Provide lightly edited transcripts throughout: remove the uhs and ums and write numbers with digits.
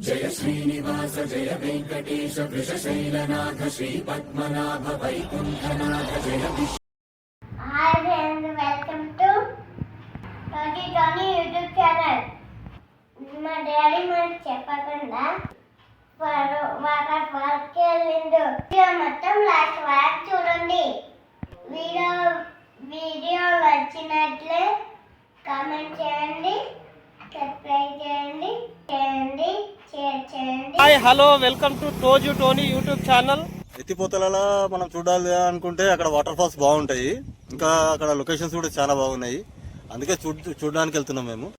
జయ శ్రీనివాస జయ వెంకటేశ వృషశైలనాథ శ్రీ పద్మనాభ వైకుంఠనాథ జయ Hi friends, welcome to 2020 YouTube channel. మా డాడీ మనకు చెప్పకుండా వాటర్ పార్క్కి వెళ్ళిండు. వీడియో మొత్తం లాస్ట్ వరకు చూడండి. వీడియో నచ్చినట్లే కామెంట్ చేయండి, సబ్స్క్రైబ్ చేయండి, షేర్ చేయండి. హాయ్ హలో వెల్కమ్ టు టోజు టోనీ యూట్యూబ్ ఛానల్. ఎత్తిపోతలలో మనం చూడాలి అనుకుంటే అక్కడ వాటర్ ఫాల్స్ బాగుంటాయి, ఇంకా అక్కడ లొకేషన్స్ కూడా చాలా బాగున్నాయి. అందుకే చూడడానికి వెళ్తున్నాం మేము.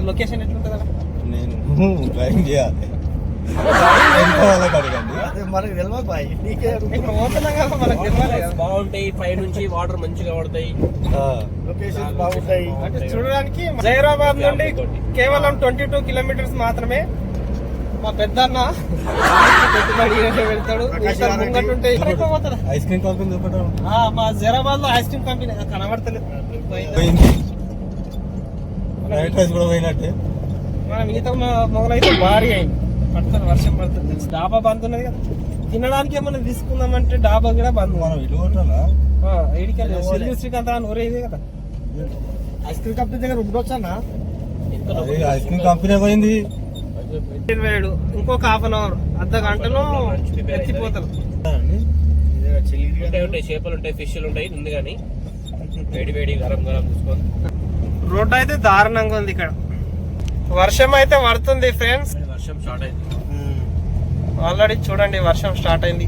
లొకేషన్ ఎట్లుంటుంది? నేను డ్రైవింగ్ చేయాలి, మనకు తెలియదు. బాగుంటాయి, పై నుంచి వాటర్ మంచిగా పడతాయి, లొకేషన్ బాగుంటాయి. అంటే చూడడానికి హైదరాబాద్ నుండి కేవలం 22 కిలోమీటర్స్ మాత్రమే. మా పెద్దన్న వెళ్తాడు. ఐస్ క్రీమ్ కంపెనీ మా హైదరాబాద్ లో ఐస్ క్రీమ్ కంపెనీ కనబడతలేదు, కూడా పోయినట్టే. మనం మిగతా మొగలైతే భారీ అయింది, పడుతుంది, వర్షం పడుతుంది. డాబా బంద్ ఉన్నది కదా, తినడానికి ఏమన్నా తీసుకుందామంటే డాబా కూడా బంద్. మనం ఇల్లు కొట్టాలా శ్రీకాంత్ ఊరేది కదా. ఐస్ క్రీమ్ కంపెనీ దగ్గర ఉండొచ్చా? ఐస్ క్రీమ్ కంపెనీ పోయింది. ఇంకొక హాఫ్ అన్ అవర్, అర్ధ గంటలో ఎత్తిపోతారు. చేపలు ఉంటాయి, ఫిష్లు ఉంటాయి, ఉంది కానీ వేడి వేడి గరం గరం చూసుకోండి. రోడ్డు అయితే దారుణంగా ఉంది. ఇక్కడ వర్షం అయితే పడుతుంది ఫ్రెండ్స్. వర్షం స్టార్ట్ అయింది ఆల్రెడీ, చూడండి వర్షం స్టార్ట్ అయింది.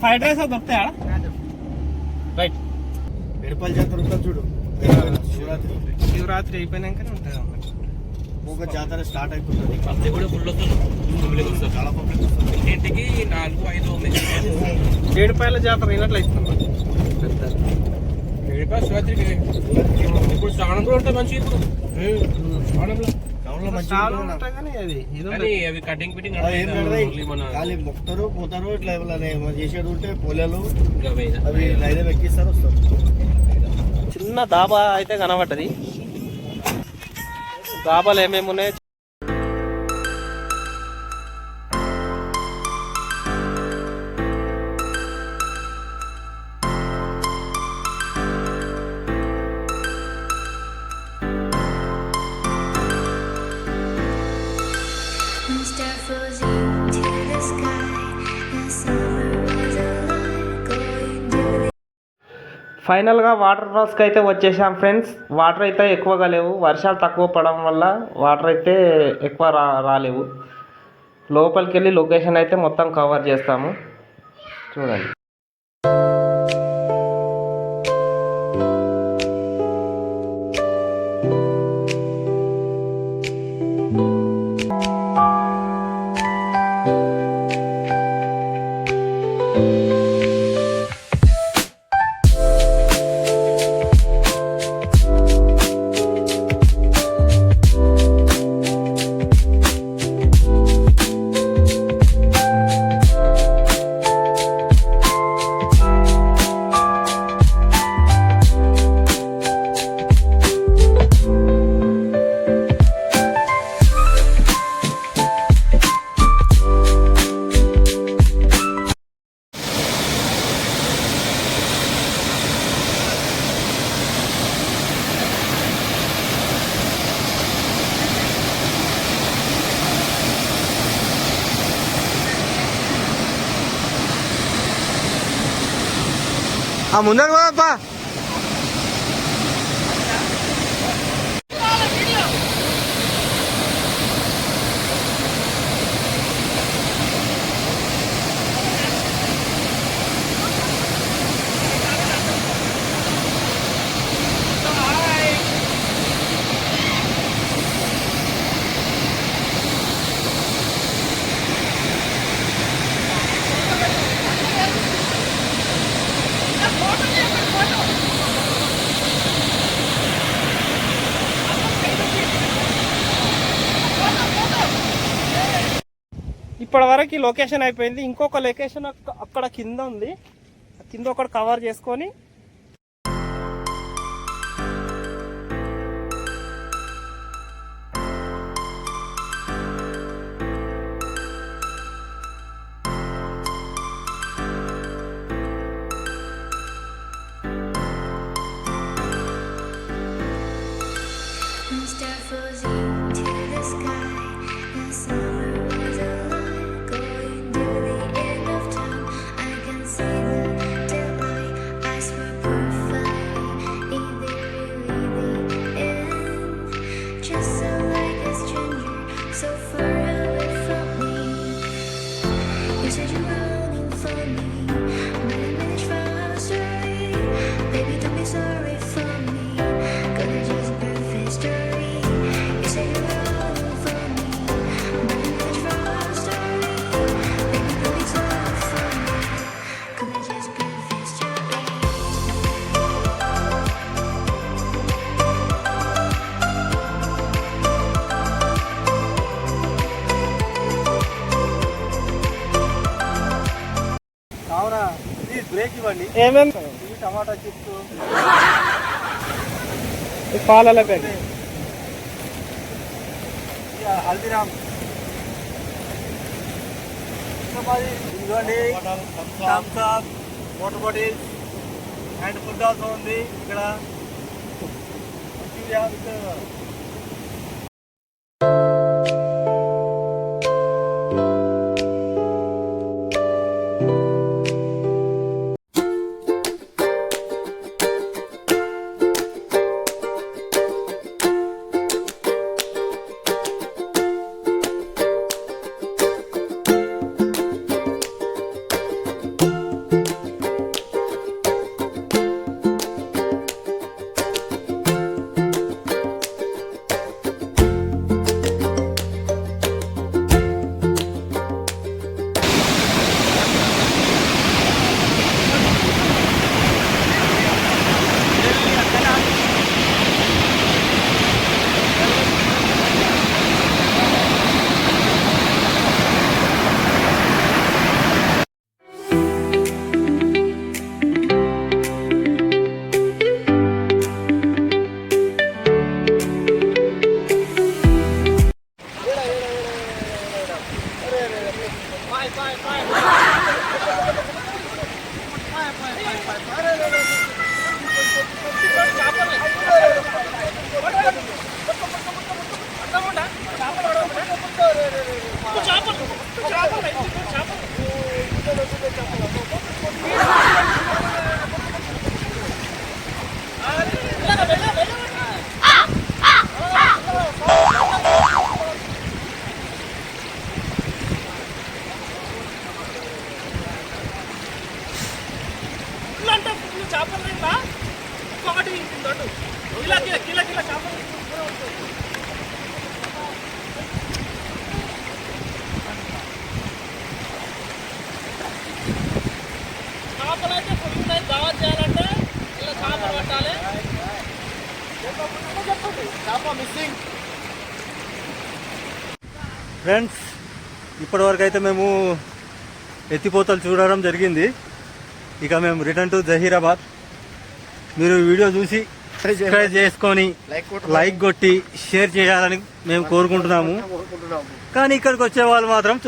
ఫ్రైడ్ రైస్ దొరుకుతాయా? రైట్, ఎడపల్లి జాతర చూడు, శివరాత్రి అయిపోయినాకనే ఉంటుంది. ఒక జాతర స్టార్ట్ అయిపోతుంది. అది కూడా ఫుల్ వస్తుంది, చాలా పబ్లిక్ వస్తుంది. ఇంటింటికి 4-5 ఉన్నాయి. ఏడుపాయల జాతర అయినట్లు అవుతుంది. శివరాత్రికి ఇప్పుడు శ్రావణం కూడా ఉంటుంది మంచిగా. ఇప్పుడు అవి కటింగ్ ఫిట్టింగ్ మొక్కుతారు, పోతారు, ఇట్లా చేసేది ఉంటే పోలేలు అవి లైన్ ఎక్కిస్తారు, వస్తారు. చిన్న దాబా అయితే కనబడ్డది. దాబాలు ఏమేమి ఉన్నాయి? ఫైనల్గా వాటర్ ఫాల్స్కి అయితే వచ్చేసాం ఫ్రెండ్స్. వాటర్ అయితే ఎక్కువగా లేవు, వర్షాలు తక్కువ పడడం వల్ల వాటర్ అయితే ఎక్కువ రాలేవు. లోపలికి వెళ్ళి లొకేషన్ అయితే మొత్తం కవర్ చేస్తాము, చూడండి. ముందర పోదప్పా. ఇప్పటి వరకు లొకేషన్ అయిపోయింది. ఇంకొక లొకేషన్ అక్కడ కింద ఉంది. కింద ఒకటి కవర్ చేసుకొని Star floating to the sky. The summer was alive, going to the end of time. I can see the daylight. I swear perfect. Is there really the end? Just so like a stranger, so far away from me. You said you're running for me, but I managed from our story. Baby, don't be sorry for me. Gonna just perfect story. You said you're running for me, but I managed from our story. Baby, don't be sorry for me. Gonna just perfect story. కావునా please break ఇవ్వండి. ఏమేమి ఇవి tomato chips, పాలల packet, Haldiram, ఇదిగోండి Thums Up, water bottles and food also ఉంది ఇక్కడ. Friends, ఇప్పటివరకు అయితే మేము ఎత్తిపోతలు చూడడం జరిగింది. ఇక మేము రిటర్న్ టు జహీరాబాద్. మీరు వీడియో చూసి సబ్స్క్రైబ్ చేసుకొని లైక్ కొట్టి షేర్ చేయాలని మేము కోరుకుంటున్నాము. కానీ ఇక్కడికి వచ్చే వాళ్ళు మాత్రం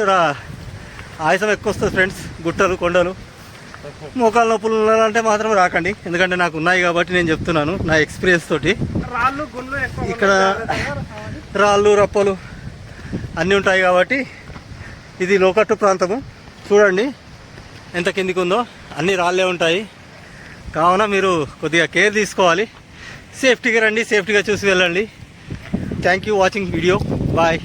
ఆయాసం ఎక్కువ వస్తుంది ఫ్రెండ్స్. గుట్టలు, కొండలు, మోకాళ్ళ నొప్పులు ఉన్నారంటే మాత్రం రాకండి. ఎందుకంటే నాకు ఉన్నాయి కాబట్టి నేను చెప్తున్నాను నా ఎక్స్పీరియన్స్ తోటి. ఇక్కడ రాళ్ళు, రప్పలు అన్నీ ఉంటాయి కాబట్టి ఇది లోకట్టు ప్రాంతము. చూడండి ఎంత కిందికి ఉందో, అన్ని రాళ్ళే ఉంటాయి. కావున మీరు కొద్దిగా కేర్ తీసుకోవాలి. సేఫ్టీగా రండి, సేఫ్టీగా చూసి వెళ్ళండి. Thank you watching video. Bye.